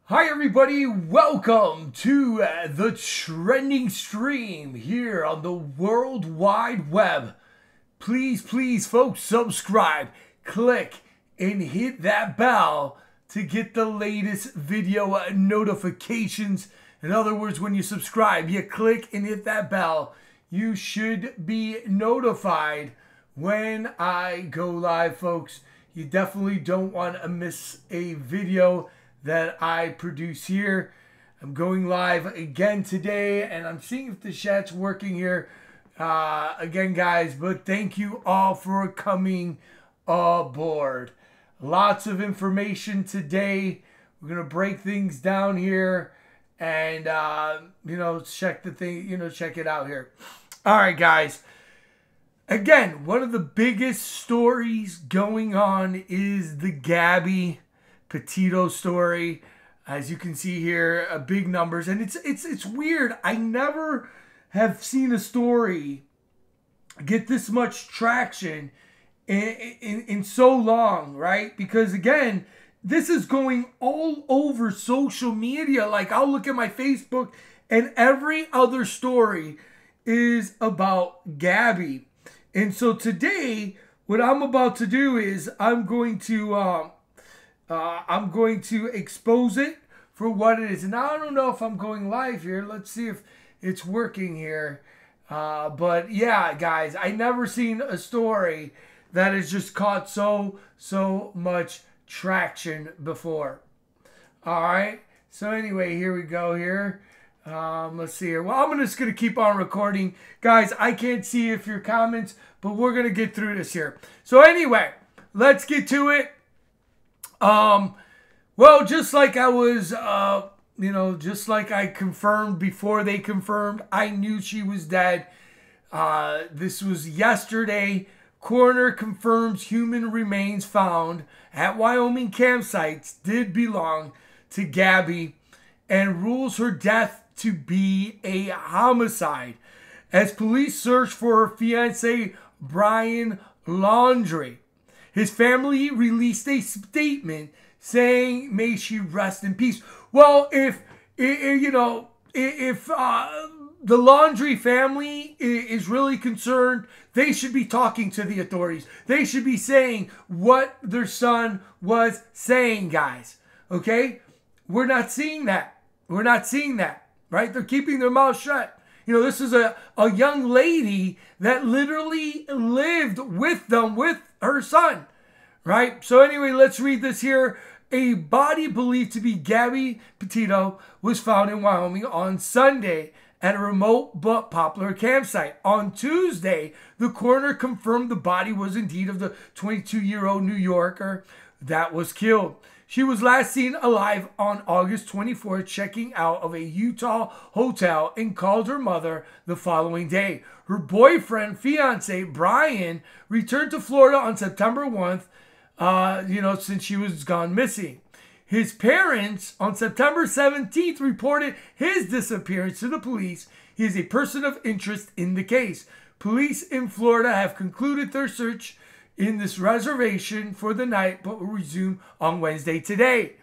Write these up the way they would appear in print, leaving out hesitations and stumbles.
Hi everybody, welcome to the trending stream here on the World Wide Web. Please folks, subscribe, click, and hit that bell to get the latest video notifications. In other words, when you subscribe, you click and hit that bell. You should be notified when I go live, folks. You definitely don't want to miss a video that I produce here. I'm going live again today, and I'm seeing if the chat's working here again, guys. But thank you all for coming aboard. Lots of information today. We're gonna break things down here, and check the thing. Check it out here. All right, guys. Again, one of the biggest stories going on is the Gabby Petito story. As you can see here, big numbers, and it's weird. I never have seen a story get this much traction in so long, right? Because again, this is going all over social media. Like, I'll look at my Facebook, and every other story is about Gabby. And so today, what I'm about to do is I'm going to expose it for what it is. And I don't know if I'm going live here. Let's see if it's working here. But yeah, guys, I never seen a story that has just caught so much traction before. All right. So anyway, here we go here. Let's see here. Well, I'm just going to keep on recording. Guys, I can't see if your comments, but we're going to get through this here. So anyway, let's get to it. Well, just like I was, just like I confirmed before they confirmed, I knew she was dead. This was yesterday. Coroner confirms human remains found at Wyoming campsites did belong to Gabby and rules her death to be a homicide as police search for her fiancé, Brian Laumdrie. His family released a statement saying, "May she rest in peace." Well, if the Laumdrie family is really concerned, they should be talking to the authorities. They should be saying what their son was saying, guys. Okay? We're not seeing that. We're not seeing that, right? They're keeping their mouth shut. This is a young lady that literally lived with them, with her son, right? So anyway, let's read this here. A body believed to be Gabby Petito was found in Wyoming on Sunday at a remote but popular campsite. On Tuesday, the coroner confirmed the body was indeed of the 22-year-old New Yorker that was killed. She was last seen alive on August 24th, checking out of a Utah hotel, and called her mother the following day. Her boyfriend, fiance, Brian, returned to Florida on September 1st, since she was gone missing. His parents, on September 17th, reported his disappearance to the police. He is a person of interest in the case. Police in Florida have concluded their search in this reservation for the night, but will resume on Wednesday today.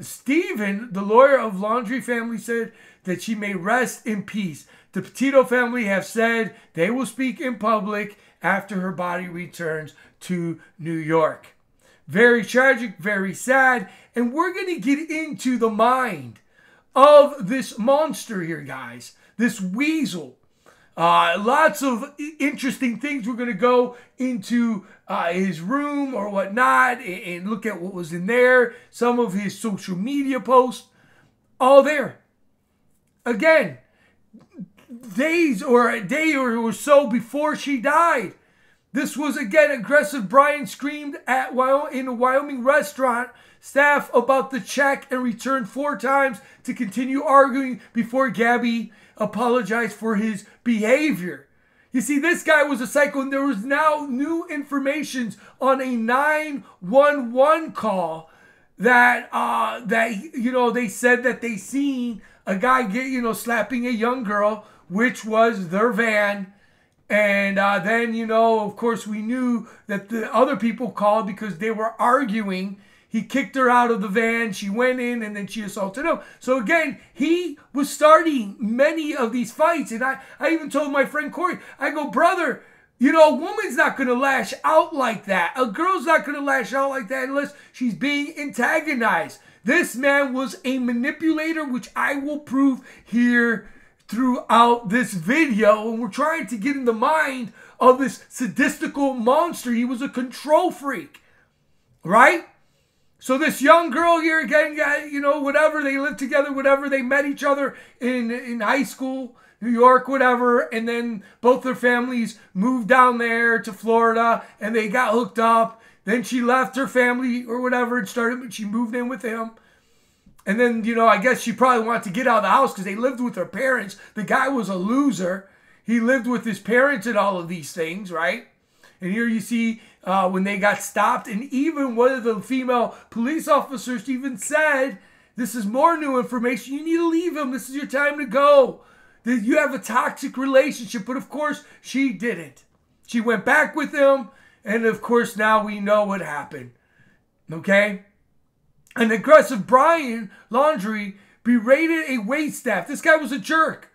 Stephen, the lawyer of Laumdrie family, said that she may rest in peace. The Petito family have said they will speak in public after her body returns to New York. Very tragic, very sad, and we're going to get into the mind of this monster here, guys, this weasel. Lots of interesting things. We're going to go into his room or whatnot and look at what was in there. Some of his social media posts, all there. Again, days or a day or so before she died. This was, again, aggressive. Brian screamed in a Wyoming restaurant staff about the check and returned 4 times to continue arguing before Gabby apologized for his behavior. You see, this guy was a psycho, and there was now new information on a 911 call that they said that they seen a guy slapping a young girl, which was their van. And then, of course, we knew that the other people called because they were arguing he kicked her out of the van. She went in and then she assaulted him. So again, he was starting many of these fights. And I even told my friend Corey, I go, brother, you know, a woman's not going to lash out like that. A girl's not going to lash out like that unless she's being antagonized. This man was a manipulator, which I will prove here throughout this video. And we're trying to get in the mind of this sadistical monster. He was a control freak, right? So this young girl here, again, you know, whatever, they lived together, whatever, they met each other in high school, New York, whatever, and then both their families moved down there to Florida, and they got hooked up. Then she left her family or whatever and she moved in with him. And then, you know, I guess she probably wanted to get out of the house because they lived with her parents. The guy was a loser. He lived with his parents and all of these things, right? And here you see when they got stopped, and even one of the female police officers even said, this is more new information, you need to leave him, this is your time to go. You have a toxic relationship, but of course she didn't. She went back with him, and of course now we know what happened, okay? An aggressive Brian Laumdrie berated a waitstaff. This guy was a jerk,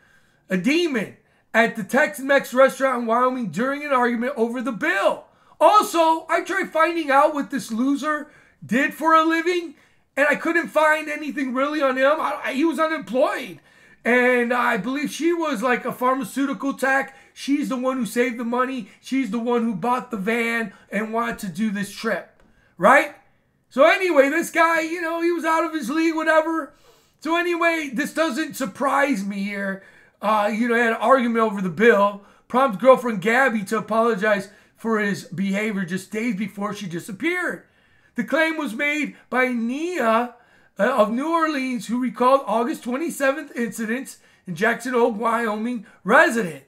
a demon, at the Tex-Mex restaurant in Wyoming during an argument over the bill. Also, I tried finding out what this loser did for a living, and I couldn't find anything really on him. He was unemployed, and I believe she was like a pharmaceutical tech. She's the one who saved the money. She's the one who bought the van and wanted to do this trip, right? So anyway, this guy, you know, he was out of his league, whatever. So anyway, this doesn't surprise me here. You know, he had an argument over the bill. Prompts girlfriend Gabby to apologize for his behavior just days before she disappeared. The claim was made by Nia of New Orleans, who recalled August 27th incidents in Jackson Hole, Wyoming resident.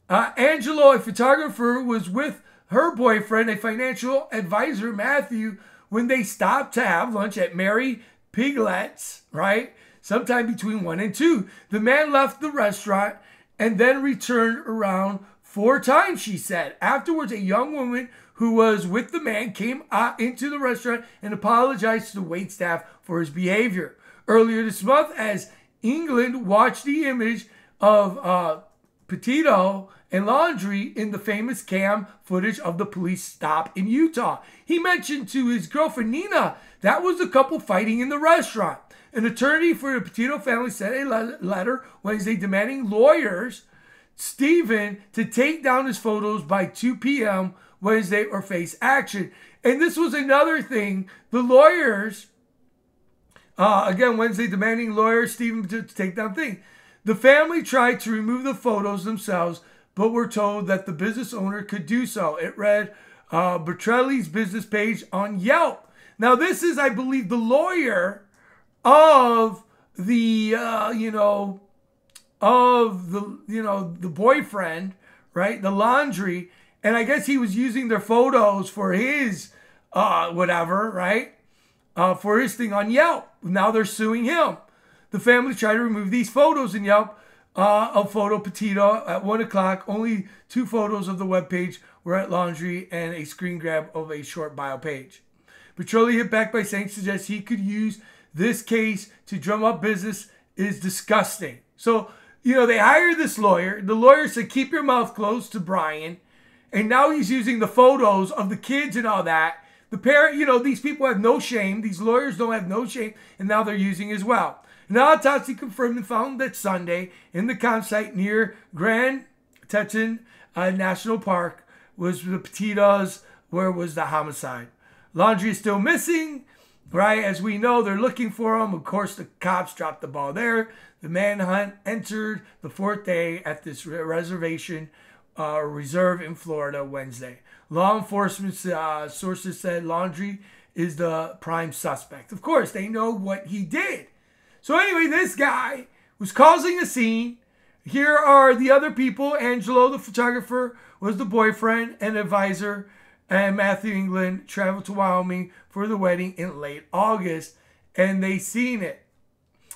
Angelo, a photographer, was with her boyfriend, a financial advisor, Matthew, when they stopped to have lunch at Mary Piglet's, right? Sometime between 1 and 2. The man left the restaurant and then returned around 4 times, she said. Afterwards, a young woman who was with the man came into the restaurant and apologized to the waitstaff for his behavior. Earlier this month, as England watched the image of Petito and Laumdrie in the famous cam footage of the police stop in Utah. He mentioned to his girlfriend Nina that was the couple fighting in the restaurant. An attorney for the Petito family sent a letter Wednesday demanding lawyers Stephen to take down his photos by 2 p.m. Wednesday or face action. And this was another thing. The lawyers, again, Wednesday demanding lawyers Stephen to take down thing. The family tried to remove the photos themselves, but were told that the business owner could do so. It read Bertrelli's business page on Yelp. Now, this is, I believe, the lawyer of the, the boyfriend, right? The Laumdrie. And I guess he was using their photos for his, whatever, right? For his thing on Yelp. Now they're suing him. The family tried to remove these photos in Yelp of Photo Petito at 1 o'clock. Only 2 photos of the webpage were at Laumdrie and a screen grab of a short bio page. Petroli hit back by saying suggests he could use this case to drum up business is disgusting. So, you know, they hired this lawyer. The lawyer said, keep your mouth closed to Brian. And now he's using the photos of the kids and all that. The parent, you know, these people have no shame. These lawyers don't have no shame. And now they're using as well. An autopsy confirmed and found that Sunday in the campsite near Grand Teton National Park was the Petitos, where was the homicide. Laumdrie is still missing, right? As we know, they're looking for him. Of course, the cops dropped the ball there. The manhunt entered the 4th day at this reservation reserve in Florida Wednesday. Law enforcement sources said Laumdrie is the prime suspect. Of course, they know what he did. So anyway, this guy was causing a scene. Here are the other people. Angelo, the photographer, was the boyfriend and advisor. And Matthew England traveled to Wyoming for the wedding in late August. And they seen it.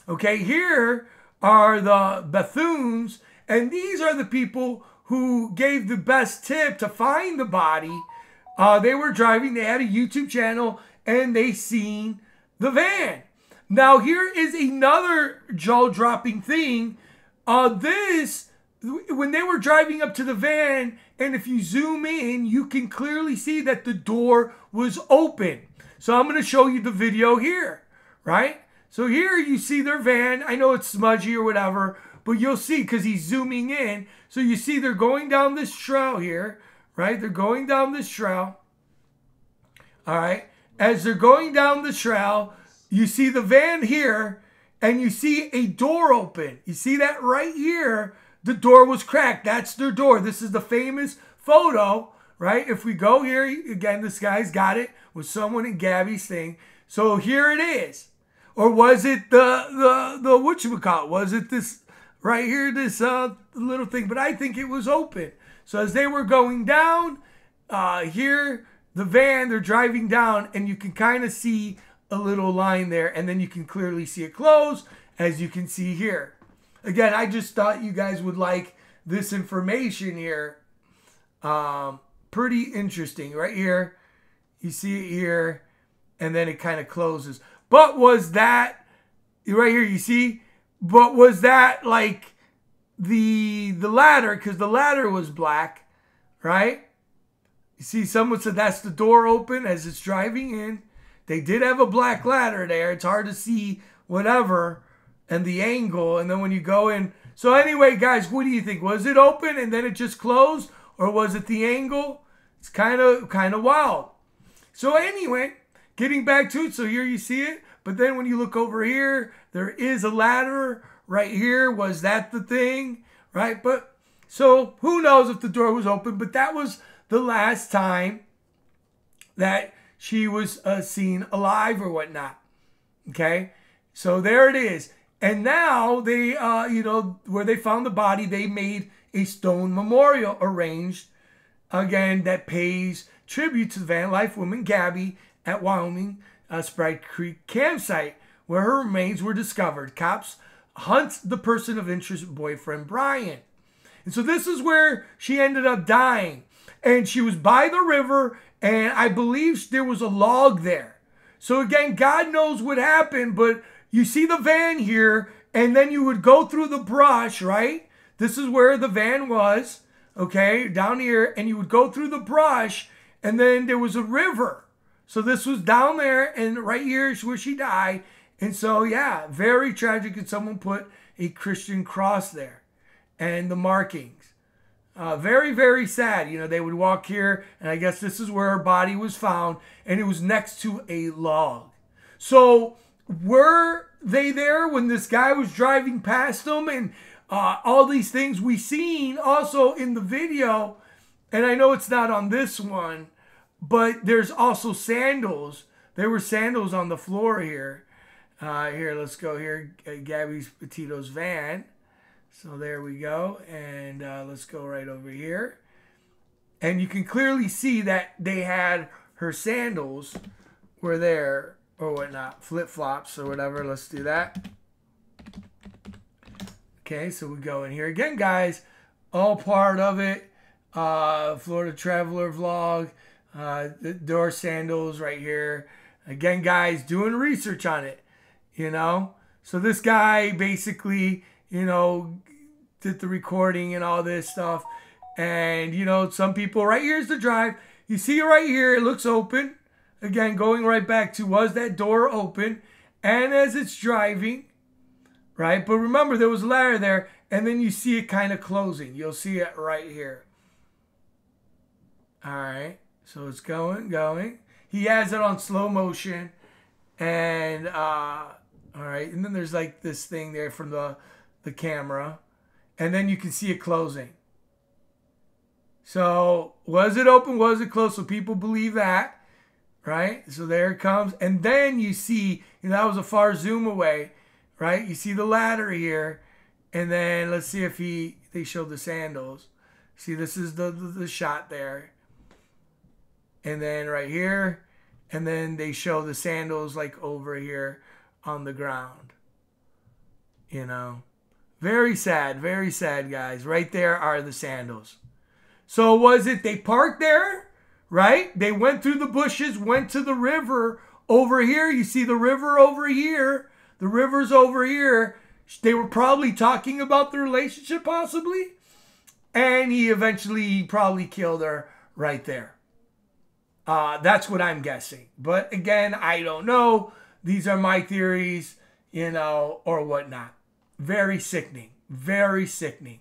Okay, here are the Bethunes. And these are the people who gave the best tip to find the body They were driving. They had a YouTube channel, and they seen the van. Now, here is another jaw-dropping thing. When they were driving up to the van, and if you zoom in, you can clearly see that the door was open. So I'm going to show you the video here, right? So here you see their van. I know it's smudgy or whatever, but you'll see because he's zooming in. So you see they're going down this trail here, right? They're going down this trail. All right. As they're going down the trail, you see the van here, and you see a door open. You see that right here? The door was cracked. That's their door. This is the famous photo, right? If we go here, again, this guy's got it with someone in Gabby's thing. So here it is. Or was it the whatchamacallit? Was it this right here, this little thing? But I think it was open. So as they were going down, here, the van, they're driving down, and you can kind of see a little line there, and then you can clearly see it close, as you can see here. Again, I just thought you guys would like this information here. Pretty interesting. Right here, you see it here, and then it kind of closes. But was that, right here, you see? But was that like the ladder? Because the ladder was black, right? You see, someone said that's the door open as it's driving in. They did have a black ladder there. It's hard to see whatever and the angle. And then when you go in. So anyway, guys, what do you think? Was it open and then it just closed? Or was it the angle? It's kind of wild. So anyway, getting back to it. So here you see it. But then when you look over here, there is a ladder right here. Was that the thing? Right? But so who knows if the door was open. But that was the last time that she was seen alive or whatnot. Okay, so there it is. And now they, where they found the body, they made a stone memorial arranged, again, that pays tribute to the van life woman Gabby at Wyoming Sprite Creek campsite, where her remains were discovered. Cops hunt the person of interest boyfriend Brian. And so this is where she ended up dying. And she was by the river, and I believe there was a log there. So again, God knows what happened, but you see the van here, and then you would go through the brush, right? This is where the van was, okay, down here, and you would go through the brush, and then there was a river. So this was down there, and right here is where she died. And so, yeah, very tragic, and someone put a Christian cross there, and the markings. Very, very sad. You know, they would walk here, and I guess this is where her body was found, and it was next to a log. So were they there when this guy was driving past them? And all these things we seen also in the video, and I know it's not on this one, but there's also sandals. There were sandals on the floor here. Here, let's go here. Gabby Petito's van. So there we go, and let's go right over here. And you can clearly see that they had her sandals were there or whatnot, flip-flops or whatever. Let's do that. Okay, so we go in here. Again, guys, all part of it. Florida Traveler vlog. The door sandals right here. Again, guys, doing research on it, you know. So this guy basically, you know, did the recording and all this stuff. And, you know, some people, right here's the drive. You see it right here. It looks open. Again, going right back to, was that door open? And as it's driving, right? But remember, there was a ladder there. And then you see it kind of closing. You'll see it right here. All right. So it's going. He has it on slow motion. And, all right. And then there's like this thing there from the camera. And then you can see it closing. So, was it open? Was it closed? So people believe that, right? So there it comes. And then you see, you know, that was a far zoom away, right? You see the ladder here. And then let's see if they show the sandals. See, this is the shot there. And then right here. And then they show the sandals like over here on the ground. You know. Very sad, guys. Right there are the sandals. So was it they parked there, right? They went through the bushes, went to the river over here. You see the river over here. The river's over here. They were probably talking about the relationship possibly. And he eventually probably killed her right there. That's what I'm guessing. But again, I don't know. These are my theories, you know, or whatnot. Very sickening. Very sickening.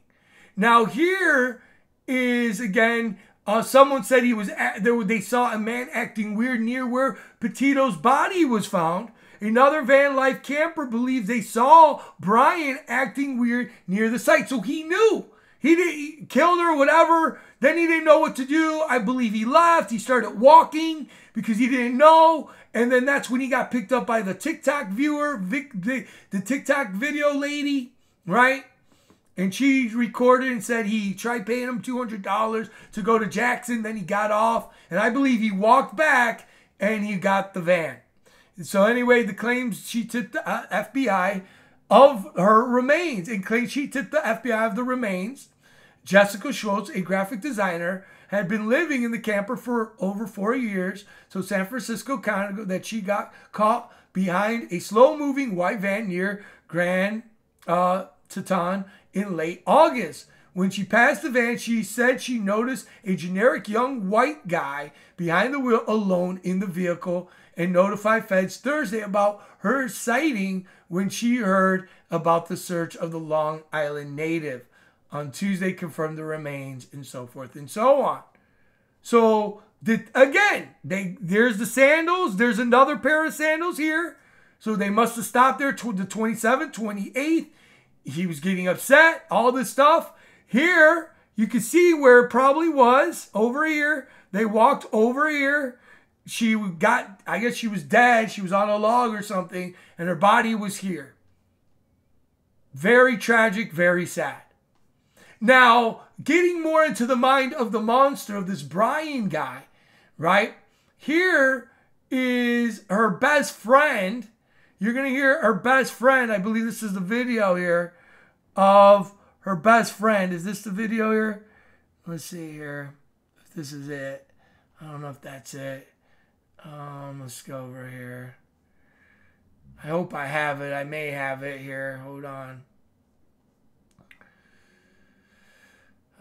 Now here is, again, someone said he was they saw a man acting weird near where Petito's body was found. Another van life camper believes they saw Brian acting weird near the site. So he knew. He killed her, whatever. Then he didn't know what to do. I believe he left. He started walking because he didn't know. And then that's when he got picked up by the TikTok viewer, the TikTok video lady, right? And she recorded and said he tried paying him $200 to go to Jackson. Then he got off. And I believe he walked back and he got the van. So anyway, the claims she tipped the FBI of her remains. And claims she tipped the FBI of the remains. Jessica Schultz, a graphic designer, had been living in the camper for over 4 years. So San Francisco County, that she got caught behind a slow-moving white van near Grand Teton in late August. When she passed the van, she said she noticed a generic young white guy behind the wheel alone in the vehicle and notified feds Thursday about her sighting when she heard about the search of the Long Island native. On Tuesday, confirmed the remains and so forth and so on. So, there's the sandals. There's another pair of sandals here. So they must have stopped there the 27th, 28th. He was getting upset, all this stuff. Here, you can see where it probably was, over here. They walked over here. I guess she was dead. She was on a log or something, and her body was here. Very tragic, very sad. Now, getting more into the mind of the monster of this Brian guy, right? Here is her best friend. You're going to hear her best friend. I believe this is the video here of her best friend. Is this the video here? Let's see here. If this is it. I don't know if that's it. Let's go over here. I hope I have it. I may have it here. Hold on.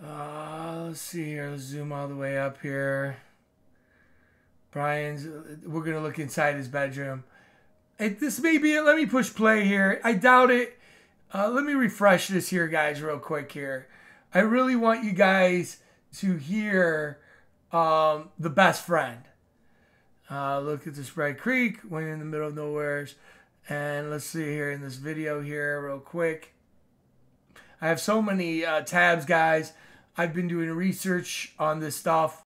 Let's see here. Let's zoom all the way up here. Brian's. We're going to look inside his bedroom. This may be it. Let me push play here. I doubt it. Let me refresh this here, guys, real quick here. I really want you guys to hear the best friend. Look at the Spread Creek. Went in the middle of nowheres. And let's see here in this video here real quick. I have so many tabs, guys. I've been doing research on this stuff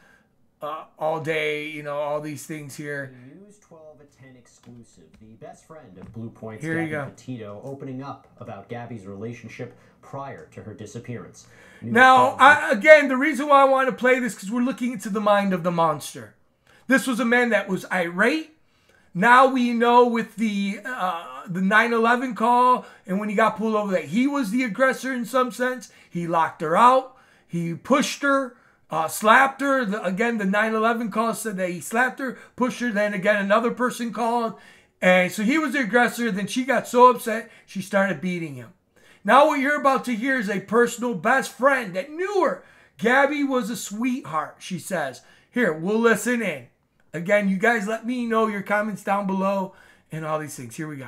all day, you know, all these things here. News 12 at 10 exclusive. The best friend of Blue Point's Here you Gabby go. Petito opening up about Gabby's relationship prior to her disappearance. Now, again, the reason why I want to play this because we're looking into the mind of the monster. This was a man that was irate. Now we know with the 9/11 call and when he got pulled over that he was the aggressor in some sense. He locked her out. He pushed her, slapped her. Again, the 9/11 call said that he slapped her, pushed her. Then again, another person called. And so he was the aggressor. Then she got so upset, she started beating him. Now what you're about to hear is a personal best friend that knew her. Gabby was a sweetheart, she says. Here, we'll listen in. Again, you guys let me know your comments down below and all these things. Here we go.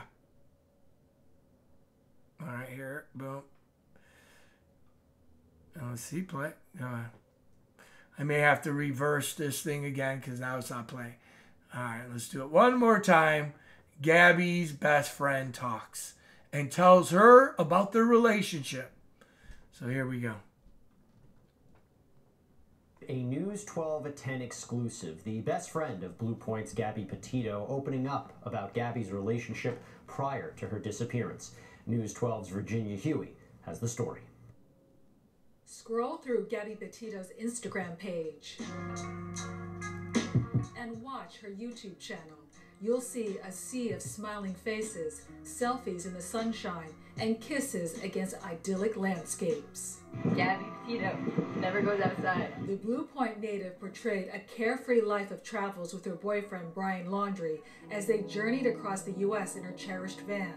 All right, here. Boom. Let's see, play. I may have to reverse this thing again because now it's not playing. All right, let's do it one more time. Gabby's best friend talks and tells her about their relationship. So here we go. A News 12 at 10 exclusive. The best friend of Blue Point's Gabby Petito opening up about Gabby's relationship prior to her disappearance. News 12's Virginia Huey has the story. Scroll through Gabby Petito's Instagram page and watch her YouTube channel. you'll see a sea of smiling faces, selfies in the sunshine, and kisses against idyllic landscapes. Gabby Petito never goes outside. The Blue Point native portrayed a carefree life of travels with her boyfriend Brian Laumdrie as they journeyed across the U.S. in her cherished van.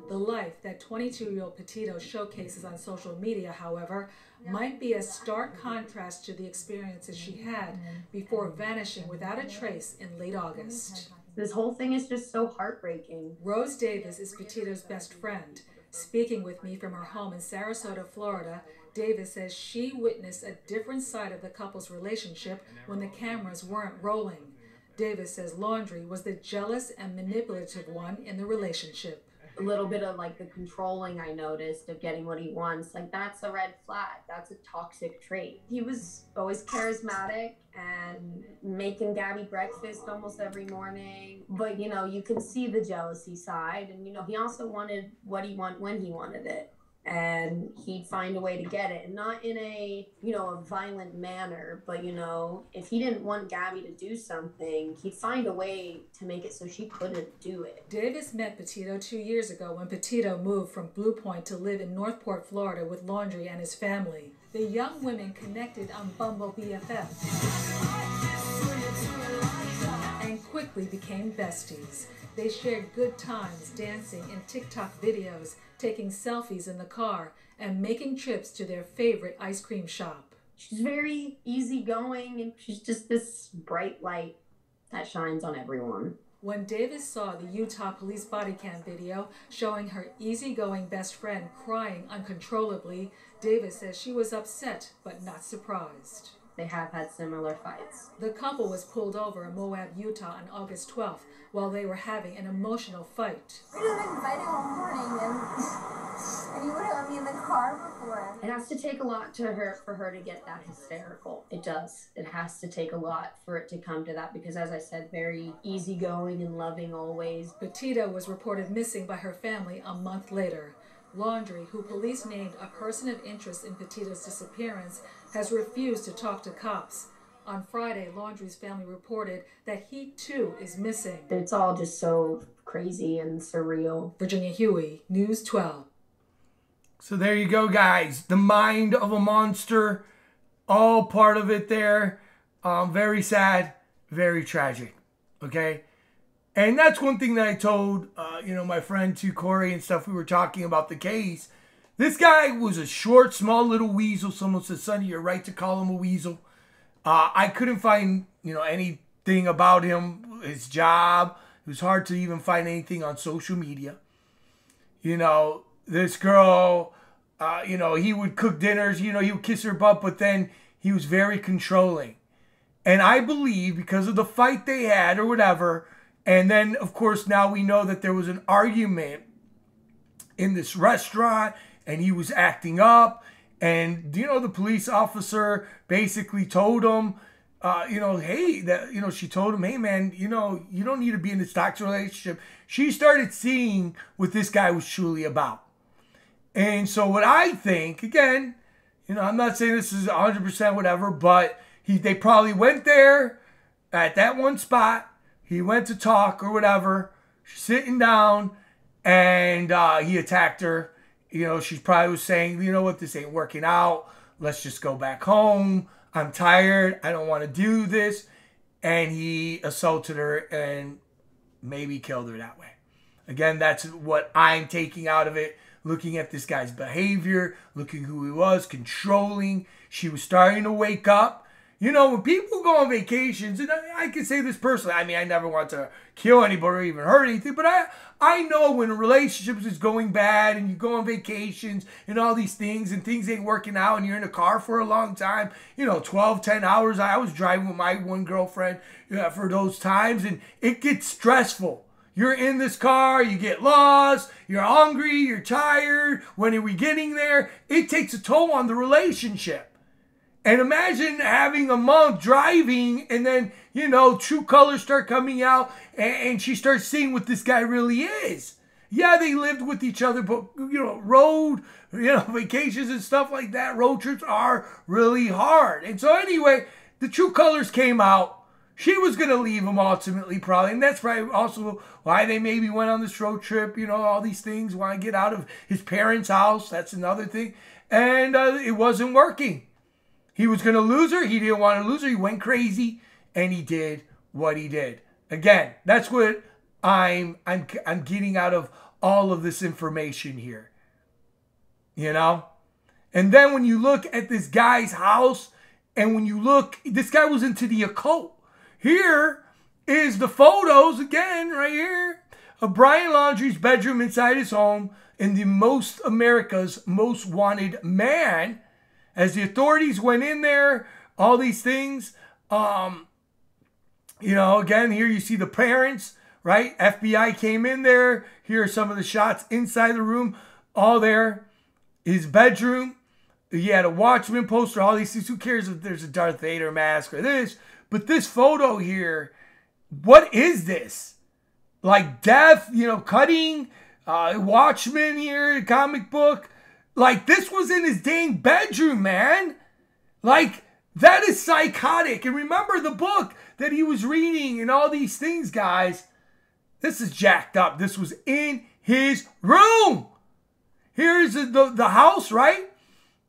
The life that 22-year-old Petito showcases on social media, however, might be a stark contrast to the experiences she had before vanishing without a trace in late August. This whole thing is just so heartbreaking. Rose Davis is Petito's best friend. Speaking with me from her home in Sarasota, Florida, Davis says she witnessed a different side of the couple's relationship when the cameras weren't rolling. Davis says Laumdrie was the jealous and manipulative one in the relationship. A little bit of like the controlling I noticed of getting what he wants, like that's a red flag. That's a toxic trait. He was always charismatic and making Gabby breakfast almost every morning. But you know, you can see the jealousy side, and you know, he also wanted what he wanted when he wanted it. And he'd find a way to get it, and not in a, you know, a violent manner, but you know, if he didn't want Gabby to do something, he'd find a way to make it so she couldn't do it. Davis met Petito 2 years ago when Petito moved from Blue Point to live in Northport, Florida with Laumdrie and his family. The young women connected on Bumble BFF and quickly became besties. They shared good times, dancing in TikTok videos, taking selfies in the car, and making trips to their favorite ice cream shop. She's very easygoing, and she's just this bright light that shines on everyone. When Davis saw the Utah police body cam video showing her easygoing best friend crying uncontrollably, Davis says she was upset but not surprised. They have had similar fights. The couple was pulled over in Moab, Utah on August 12th while they were having an emotional fight. We didn't invite him one morning and he would have me in the car before. It has to take a lot for her to get that hysterical. It does. It has to take a lot for it to come to that because, as I said, very easygoing and loving always. Petito was reported missing by her family a month later. Laumdrie, who police named a person of interest in Petito's disappearance, has refused to talk to cops. On Friday, Laumdrie's family reported that he, too, is missing. It's all just so crazy and surreal. Virginia Huey, News 12. So there you go, guys. The mind of a monster. All part of it there. Very sad. Very tragic. Okay? And that's one thing that I told, my friend to Corey and stuff. We were talking about the case. This guy was a short, small little weasel. Someone said, Sonny, you're right to call him a weasel. I couldn't find, anything about him, his job. It was hard to even find anything on social media. This girl, he would cook dinners, he would kiss her butt, but then he was very controlling. And I believe because of the fight they had or whatever, and then, of course, now we know that there was an argument in this restaurant and he was acting up. And, the police officer basically told him, she told him, hey, man, you don't need to be in this toxic relationship. She started seeing what this guy was truly about. And so what I think, again, I'm not saying this is 100% whatever, but they probably went there at that one spot. He went to talk or whatever. She's sitting down and he attacked her. She probably was saying, you know what, this ain't working out. Let's just go back home. I'm tired. I don't want to do this. And he assaulted her and maybe killed her that way. Again, that's what I'm taking out of it. Looking at this guy's behavior, looking who he was, controlling. She was starting to wake up. When people go on vacations, and I can say this personally, I never want to kill anybody or even hurt anything, but I know when a relationship is going bad and you go on vacations and all these things and things ain't working out and you're in a car for a long time, 12, 10 hours. I was driving with my one girlfriend for those times, and it gets stressful. You're in this car, you get lost, you're hungry, you're tired. When are we getting there? It takes a toll on the relationship. And imagine having a month driving and then, true colors start coming out and she starts seeing what this guy really is. Yeah, they lived with each other, but, road, vacations and stuff like that, road trips are really hard. And so anyway, the true colors came out. She was going to leave him ultimately, probably. And that's probably also why they maybe went on this road trip, you know, all these things, want to get out of his parents' house. That's another thing. And it wasn't working. He was going to lose her. He didn't want to lose her. He went crazy, and he did what he did. Again, that's what I'm getting out of all of this information here. You know? And then when you look at this guy's house, and when you look, this guy was into the occult. Here is the photos, again, right here, of Brian Laumdrie's bedroom inside his home in the America's most wanted man. As the authorities went in there, all these things, you know, again, here you see the parents, right? FBI came in there. Here are some of the shots inside the room, all there. His bedroom. He had a Watchman poster, all these things. Who cares if there's a Darth Vader mask or this? But this photo here, what is this? Like death, you know, cutting, Watchmen here, comic book. Like this was in his dang bedroom, man. Like that is psychotic. And remember the book that he was reading and all these things, guys. This is jacked up. This was in his room. Here's the house, right?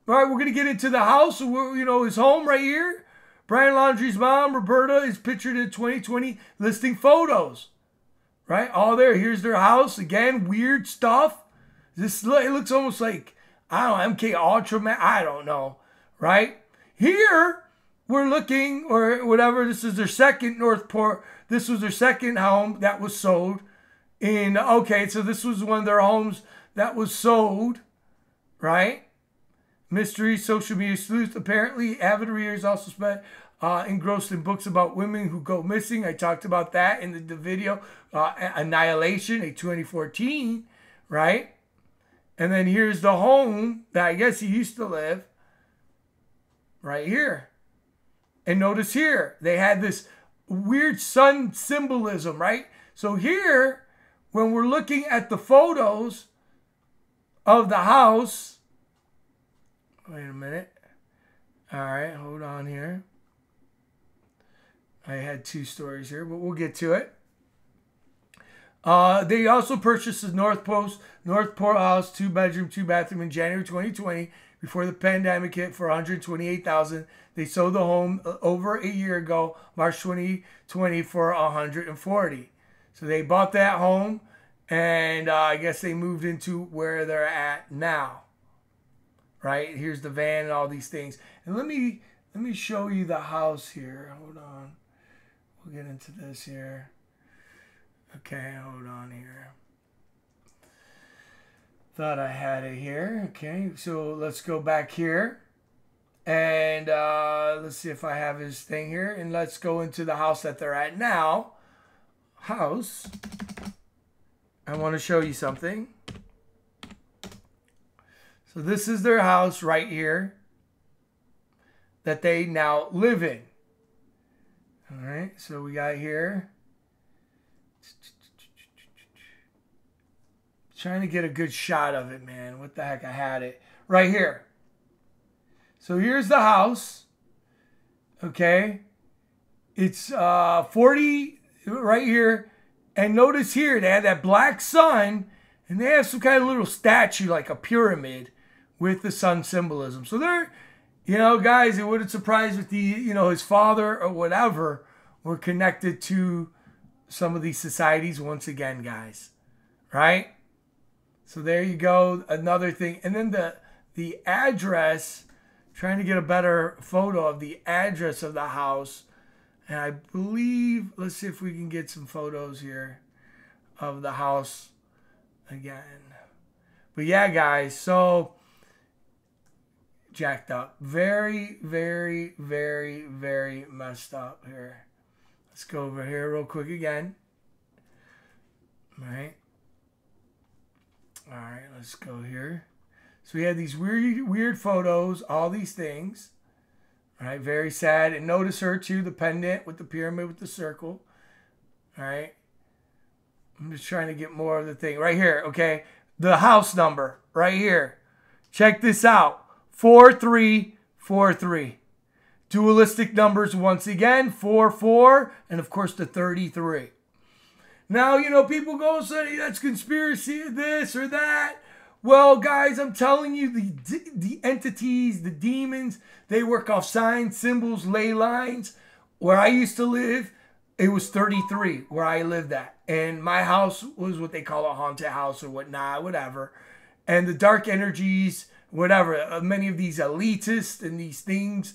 All right, we're going to get into the house, you know, his home right here. Brian Laumdrie's mom, Roberta, is pictured in 2020 listing photos. Right? All there. Here's their house. Again, weird stuff. It looks almost like, I don't know, MK Ultra, I don't know. Right? Here, we're looking, or whatever, this is their second Northport. This was their second home that was sold. Okay, so this was one of their homes that was sold. Right? Mystery, social media sleuth. Apparently, avid readers also spent engrossed in books about women who go missing. I talked about that in the video. Annihilation, a 2014, right? And then here's the home that I guess he used to live. Right here. And notice here, they had this weird sun symbolism, right? So here, when we're looking at the photos of the house, wait a minute. All right, hold on here. I had two stories here, but we'll get to it. They also purchased the Northport house, 2-bedroom, 2-bathroom in January 2020 before the pandemic hit for $128,000. They sold the home over a year ago, March 2020, for $140,000. So they bought that home, and I guess they moved into where they're at now. Right? Here's the van and all these things. And let me show you the house here. Hold on. We'll get into this here. Okay, hold on here. Thought I had it here. Okay, so let's go back here. And let's see if I have his thing here. And let's go into the house that they're at now. House. I want to show you something. So this is their house right here that they now live in. All right, so we got here. Trying to get a good shot of it, man. What the heck? I had it right here. So here's the house. Okay. It's 40 right here. And notice here, they have that black sun. And they have some kind of little statue, like a pyramid, with the sun symbolism. So they're, you know, guys, it wouldn't surprise if his father or whatever were connected to some of these societies once again, guys. Right? So there you go. Another thing. And then the address, trying to get a better photo of the address of the house. And I believe, let's see if we can get some photos here of the house again. But yeah, guys, so jacked up. Very, very, very, very messed up here. Let's go over here real quick again. All right. All right, let's go here. So we had these weird photos, all these things. All right, very sad. And notice her too, the pendant with the pyramid with the circle. All right. I'm just trying to get more of the thing. Right here, okay. The house number, right here. Check this out. 4343. Dualistic numbers once again, 4, 4, and of course the 33. Now, people go say that's conspiracy, this or that. Well, guys, I'm telling you, the entities, the demons, they work off signs, symbols, ley lines. Where I used to live, it was 33 where I lived at. And my house was what they call a haunted house or whatnot, whatever. And the dark energies, whatever, many of these elitists and these things,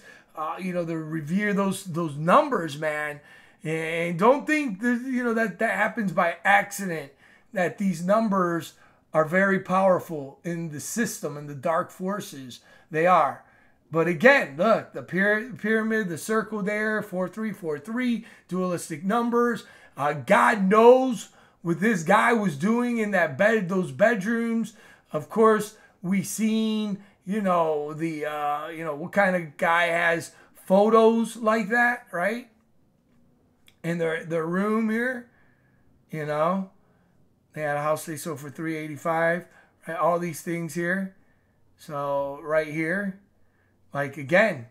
they revere those numbers, man. And don't think that that happens by accident, that these numbers are very powerful in the system and the dark forces. They are. But again, look, the pyramid, the circle there, 4343, dualistic numbers. God knows what this guy was doing in those bedrooms. Of course, we seen, what kind of guy has photos like that, right? In their room here, they had a house they sold for $385, right? All these things here. So right here, like again,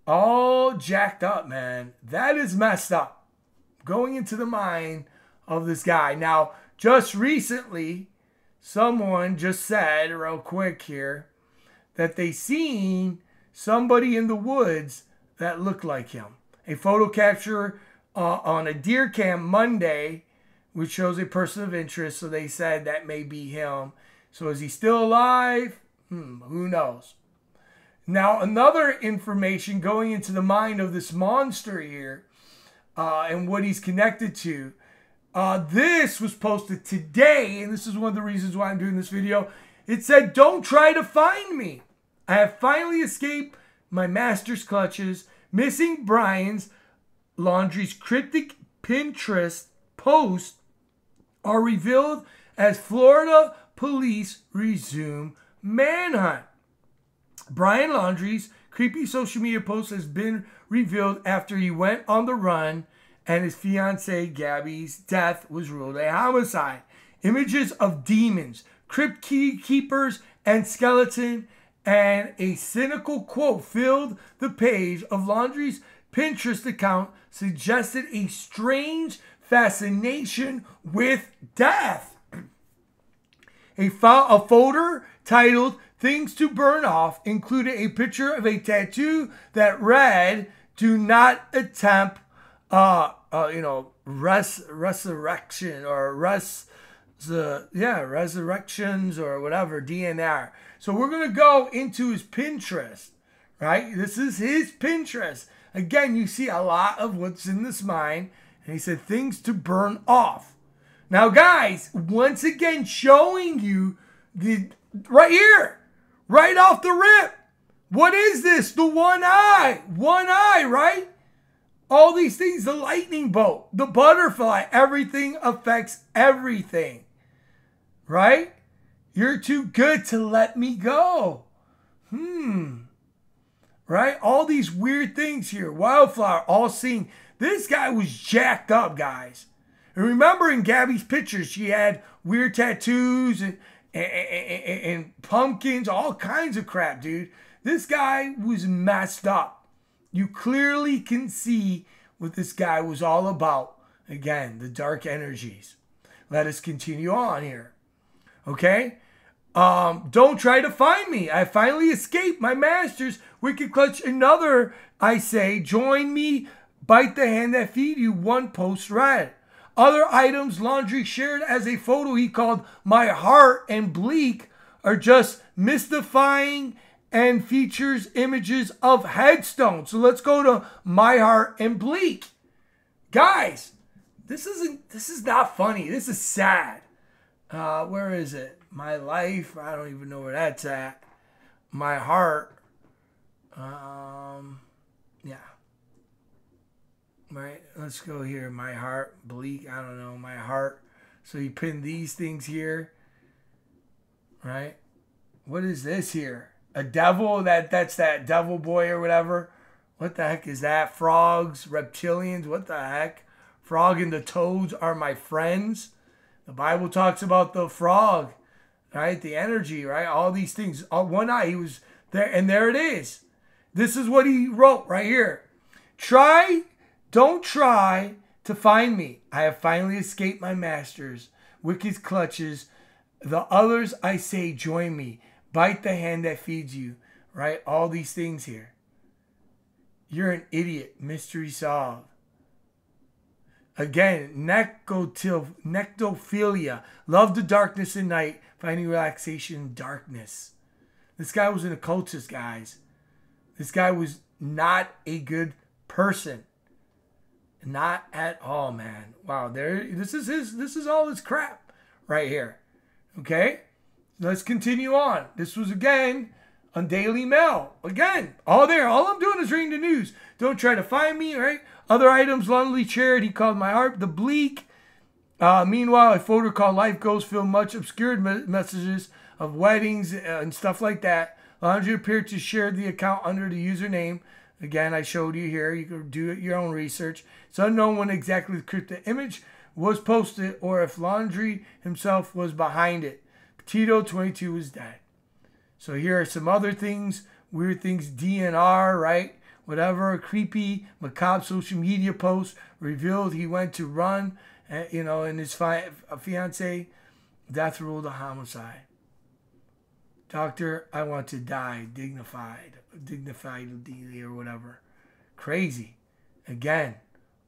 all jacked up, man. That is messed up. Going into the mind of this guy. Now, just recently, someone just said, real quick here, that they seen somebody in the woods that looked like him. A photo capture on a deer cam Monday, which shows a person of interest. So they said that may be him. So is he still alive? Who knows? Now, another information going into the mind of this monster here and what he's connected to. This was posted today, and this is one of the reasons why I'm doing this video. It said, "Don't try to find me. I have finally escaped my master's clutches. Missing Brian's Laumdrie's cryptic Pinterest posts are revealed as Florida police resume manhunt." Brian Laumdrie's creepy social media post has been revealed after he went on the run and his fiancée Gabby's death was ruled a homicide. Images of demons, crypt keepers, and skeleton, and a cynical quote filled the page of Laumdrie's Pinterest account, suggested a strange fascination with death. A folder titled "Things to Burn Off" included a picture of a tattoo that read, "Do not attempt, resurrection or resurrections or whatever, DNR." So we're going to go into his Pinterest, right? This is his Pinterest. Again, you see a lot of what's in this mind. And he said, "Things to burn off." Now, guys, once again, showing you right here, right off the rip. What is this? The one eye, right? All these things, the lightning bolt, the butterfly, everything affects everything, right? You're too good to let me go. Right? All these weird things here. Wildflower, all seen. This guy was jacked up, guys. And remember in Gabby's pictures, she had weird tattoos and pumpkins, all kinds of crap, dude. This guy was messed up. You clearly can see what this guy was all about. Again, the dark energies. Let us continue on here. Okay? Don't try to find me. I finally escaped my master's wicked clutch. Another, I say, join me, bite the hand that feed you, one post read. Other items Laumdrie shared as a photo he called "My Heart" and "Bleak" are just mystifying and features images of headstones. So let's go to "My Heart" and "Bleak." Guys, this is not funny. This is sad. Where is it? My life. I don't even know where that's at. My heart. Yeah. Right. Let's go here. My heart. Bleak. I don't know. My heart. So you pin these things here. Right. What is this here? A devil? That's that devil boy or whatever. What the heck is that? Frogs, reptilians. What the heck? Frog and the toads are my friends. The Bible talks about the frog, right? The energy, right? All these things. One eye, he was there, and there it is. This is what he wrote right here. Don't try to find me. I have finally escaped my master's wicked clutches. The others, I say, join me. Bite the hand that feeds you. Right? All these things here. You're an idiot. Mystery solved. Again, nectophilia. Love the darkness and night. Finding relaxation in darkness. This guy was an occultist, guys. This guy was not a good person. Not at all, man. Wow, this is all his crap right here. Okay? Let's continue on. This was again on Daily Mail. Again, all there. All I'm doing is reading the news. Don't try to find me, right? Other items, Laumdrie charity called my heart the bleak. Meanwhile, a photo called Life Goes filled much obscured messages of weddings and stuff like that. Laumdrie appeared to share the account under the username. Again, I showed you here. You can do your own research. It's unknown when exactly the image was posted or if Laumdrie himself was behind it. Petito, 22, is dead. So here are some other things, weird things, DNR, right? Whatever, a creepy, macabre social media post revealed he went to run, and his fiance, death ruled a homicide. Doctor, I want to die, dignified or whatever. Crazy. Again,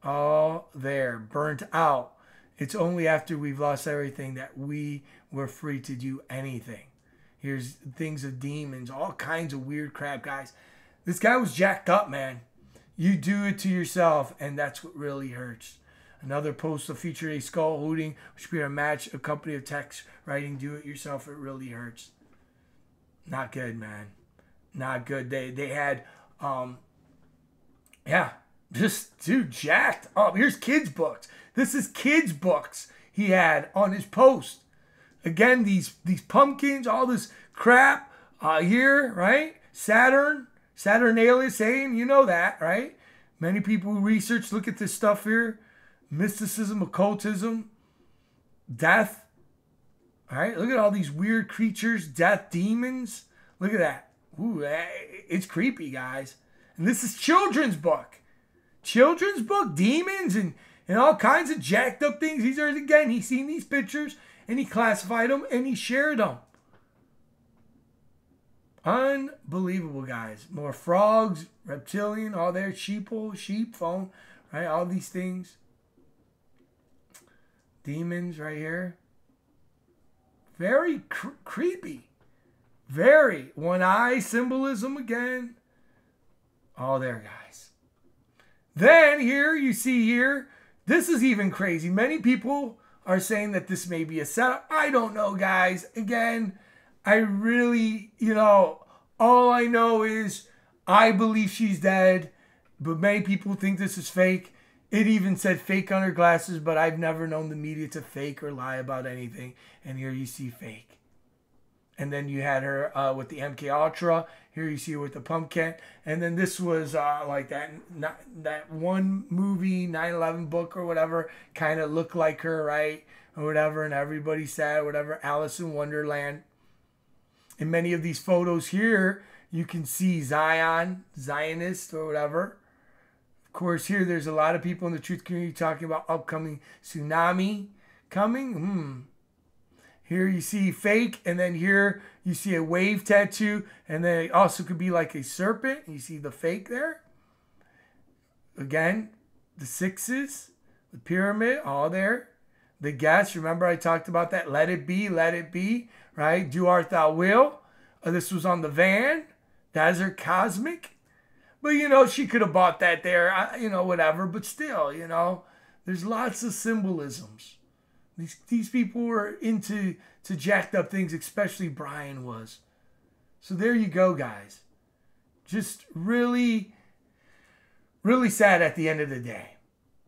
all there, burnt out. It's only after we've lost everything that we were free to do anything. Here's things of demons, all kinds of weird crap, guys. This guy was jacked up, man. You do it to yourself, and that's what really hurts. Another post featured a skull hooting, which would be a match, a company of text writing, do it yourself, it really hurts. Not good, man. Not good. They had, just, dude, jacked up. Here's kids' books. This is kids' books he had on his post. Again, these pumpkins, all this crap here, right? Saturnalia saying, you know that, right? Many people who research, look at this stuff here. Mysticism, occultism, death. All right, look at all these weird creatures, death, demons. Look at that. Ooh, it's creepy, guys. And this is children's book. Children's book, demons and all kinds of jacked up things. These are, again, he's seen these pictures and he classified them and he shared them. Unbelievable, guys. More frogs, reptilian, all there, sheep, phone, right? All these things. Demons right here. Very creepy. Very. One eye symbolism again. All there, guys. Then here, you see here, this is even crazy. Many people are saying that this may be a setup. I don't know, guys. Again, I really, all I know is I believe she's dead, but many people think this is fake. It even said fake on her glasses, but I've never known the media to fake or lie about anything. And here you see fake. And then you had her with the MK Ultra. Here you see her with the pumpkin. And then this was like that one movie, 9/11 book or whatever, kind of looked like her, right? Or whatever. And everybody said whatever, Alice in Wonderland. In many of these photos here, you can see Zionist or whatever. Of course, here there's a lot of people in the truth community talking about upcoming tsunami coming. Here you see fake, and then here you see a wave tattoo, and then it also could be like a serpent. You see the fake there. Again, the sixes, the pyramid, all there. The guess, remember I talked about that. Let it be, right? Do art thou will. This was on the van. Desert Cosmic. But, she could have bought that there, whatever. But still, there's lots of symbolisms. These people were into jacked up things, especially Brian was. So there you go, guys. Just really, really sad at the end of the day.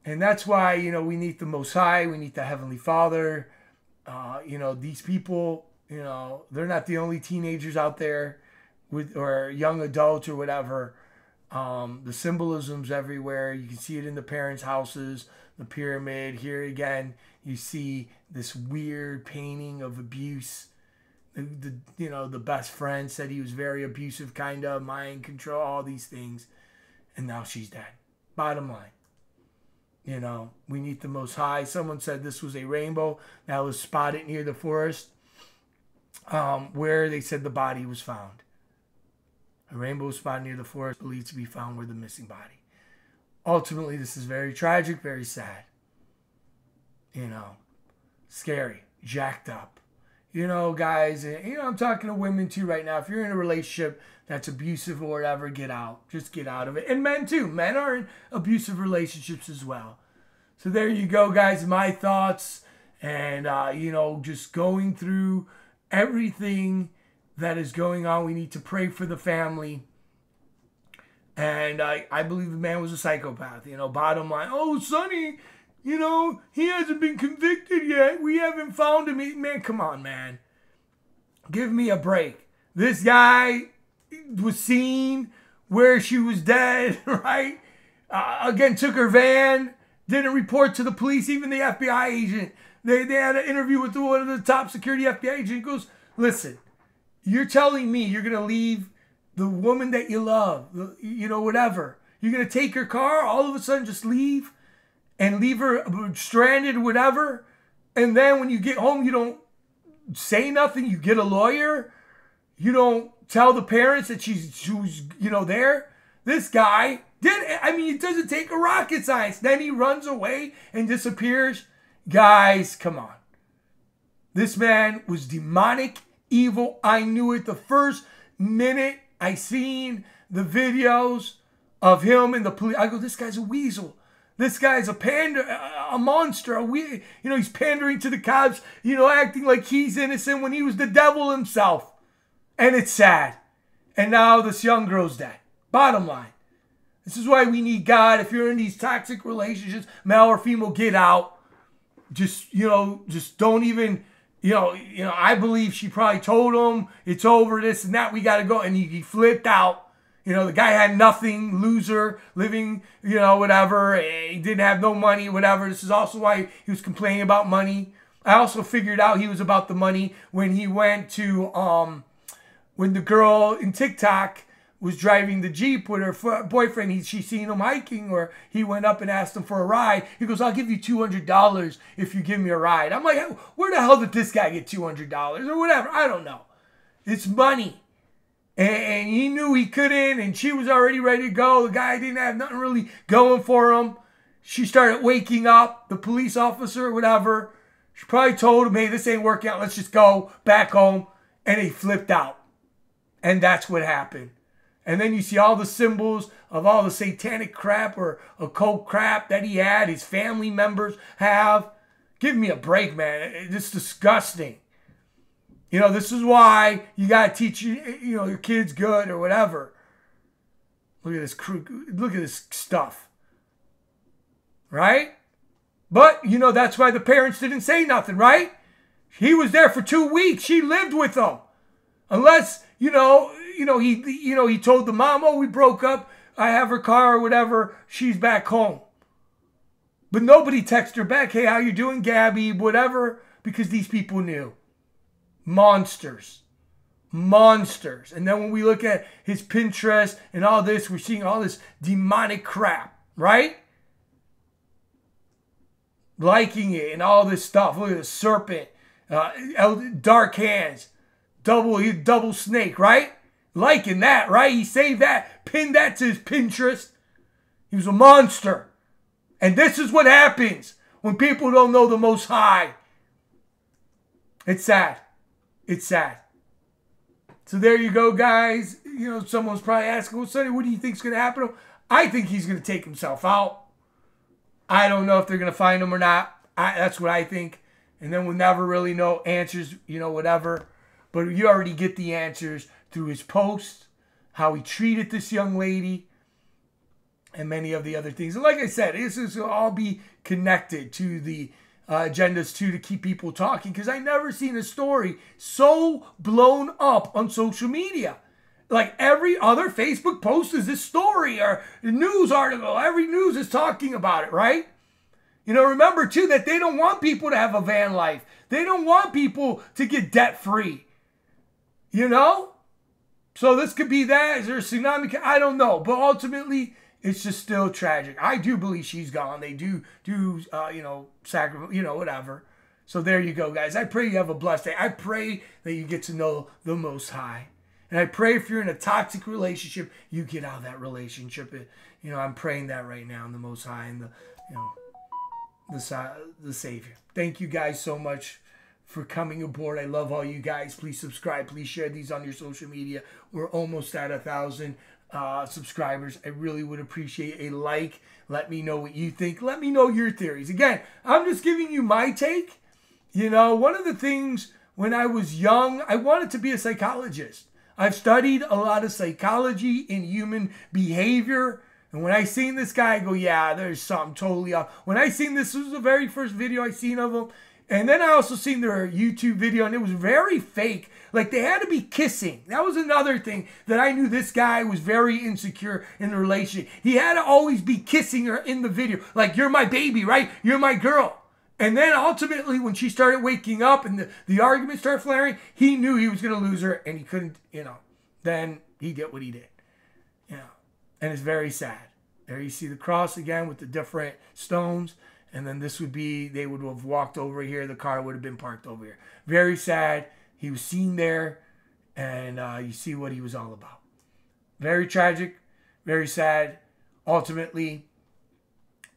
And that's why, we need the Most High. We need the Heavenly Father. These people, they're not the only teenagers out there or young adults or whatever. The symbolism's everywhere. You can see it in the parents' houses, the pyramid. Here again, you see this weird painting of abuse. The best friend said he was very abusive, kind of mind control, all these things. And now she's dead. Bottom line. We need the Most High. Someone said this was a rainbow that was spotted near the forest where they said the body was found. A rainbow spotted near the forest believed to be found where the missing body. Ultimately, this is very tragic, very sad. Scary, jacked up. Guys, I'm talking to women too right now. If you're in a relationship that's abusive or whatever, get out. Just get out of it. And men too. Men are in abusive relationships as well. So there you go, guys. My thoughts. And, just going through everything that is going on. We need to pray for the family. And I believe the man was a psychopath. Bottom line. Oh, Sonny, he hasn't been convicted yet. We haven't found him. Man, come on, man. Give me a break. This guy was seen where she was dead, right? Again, took her van, didn't report to the police, even the FBI agent. They had an interview with one of the top security FBI agents. He goes, listen, you're telling me you're going to leave the woman that you love, whatever. You're going to take her car, all of a sudden just leave? And leave her stranded, whatever. And then when you get home, you don't say nothing. You get a lawyer. You don't tell the parents that she was, there. This guy did. It doesn't take a rocket science. Then he runs away and disappears. Guys, come on. This man was demonic, evil. I knew it the first minute I seen the videos of him and the police. I go, this guy's a weasel. This guy's a monster. He's pandering to the cops, acting like he's innocent when he was the devil himself. And it's sad. And now this young girl's dead. Bottom line. This is why we need God. If you're in these toxic relationships, male or female, get out. Just don't even, I believe she probably told him, it's over, this and that, we got to go. And he flipped out. The guy had nothing, loser, living, whatever. He didn't have no money, whatever. This is also why he was complaining about money. I also figured out he was about the money when he went to, when the girl in TikTok was driving the Jeep with her boyfriend. She seen him hiking, or he went up and asked him for a ride. He goes, I'll give you $200 if you give me a ride. I'm like, where the hell did this guy get $200 or whatever? I don't know. It's money. And he knew he couldn't, and she was already ready to go. The guy didn't have nothing really going for him. She started waking up, the police officer or whatever. She probably told him, hey, this ain't working out. Let's just go back home. And he flipped out. And that's what happened. And then you see all the symbols of all the satanic crap or occult crap that he had, his family members have. Give me a break, man. It's disgusting. This is why you got to teach your kids good or whatever. Look at this stuff. Right? But, that's why the parents didn't say nothing, right? He was there for 2 weeks. She lived with him. Unless, he told the mom, oh, we broke up. I have her car or whatever. She's back home. But nobody texted her back. Hey, how you doing, Gabby? Whatever. Because these people knew. Monsters. And then when we look at his Pinterest and all this, we're seeing all this demonic crap, right? Liking it and all this stuff. Look at the serpent, dark hands, double snake, right? Liking that, right? He saved that, pinned that to his Pinterest. He was a monster. And this is what happens when people don't know the Most High. It's sad. It's sad. So there you go, guys. Someone's probably asking, well, Sonny, what do you think is going to happen to him? I think he's going to take himself out. I don't know if they're going to find him or not. That's what I think. And then we'll never really know answers, whatever. But you already get the answers through his posts, how he treated this young lady, and many of the other things. And like I said, this is will all be connected to the agendas too, to keep people talking, because I never seen a story so blown up on social media. Like every other Facebook post is this story or news article. Every news is talking about it, right? Remember too that they don't want people to have a van life. They don't want people to get debt free. You know? So this could be that. Is there a tsunami? I don't know. But ultimately, it's just still tragic. I do believe she's gone. They do sacrifice, whatever. So there you go, guys. I pray you have a blessed day. I pray that you get to know the Most High. And I pray if you're in a toxic relationship, you get out of that relationship. I'm praying that right now in the Most High and the Savior. Thank you guys so much for coming aboard. I love all you guys. Please subscribe. Please share these on your social media. We're almost at 1,000 subscribers. I really would appreciate a like. Let me know what you think. Let me know your theories. Again, I'm just giving you my take. One of the things when I was young, I wanted to be a psychologist. I've studied a lot of psychology in human behavior. And when I seen this guy, I go, yeah, there's something totally off. When I seen this was the very first video I seen of him. And then I also seen their YouTube video, and it was very fake. Like, they had to be kissing. That was another thing that I knew this guy was very insecure in the relationship. He had to always be kissing her in the video. Like, you're my baby, right? You're my girl. And then ultimately, when she started waking up and the argument started flaring, he knew he was going to lose her, and he couldn't, Then he did what he did. And it's very sad. There you see the cross again with the different stones. And then this would be, they would have walked over here. The car would have been parked over here. Very sad. He was seen there. And you see what he was all about. Very tragic. Very sad. Ultimately,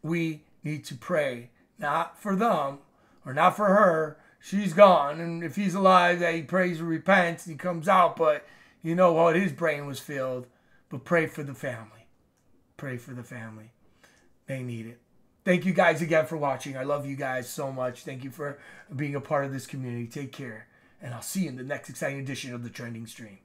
we need to pray. Not for them. Or not for her. She's gone. And if he's alive, that he prays and repents. And he comes out. But you know what? His brain was filled. But pray for the family. Pray for the family. They need it. Thank you guys again for watching. I love you guys so much. Thank you for being a part of this community. Take care. And I'll see you in the next exciting edition of The Trending Stream.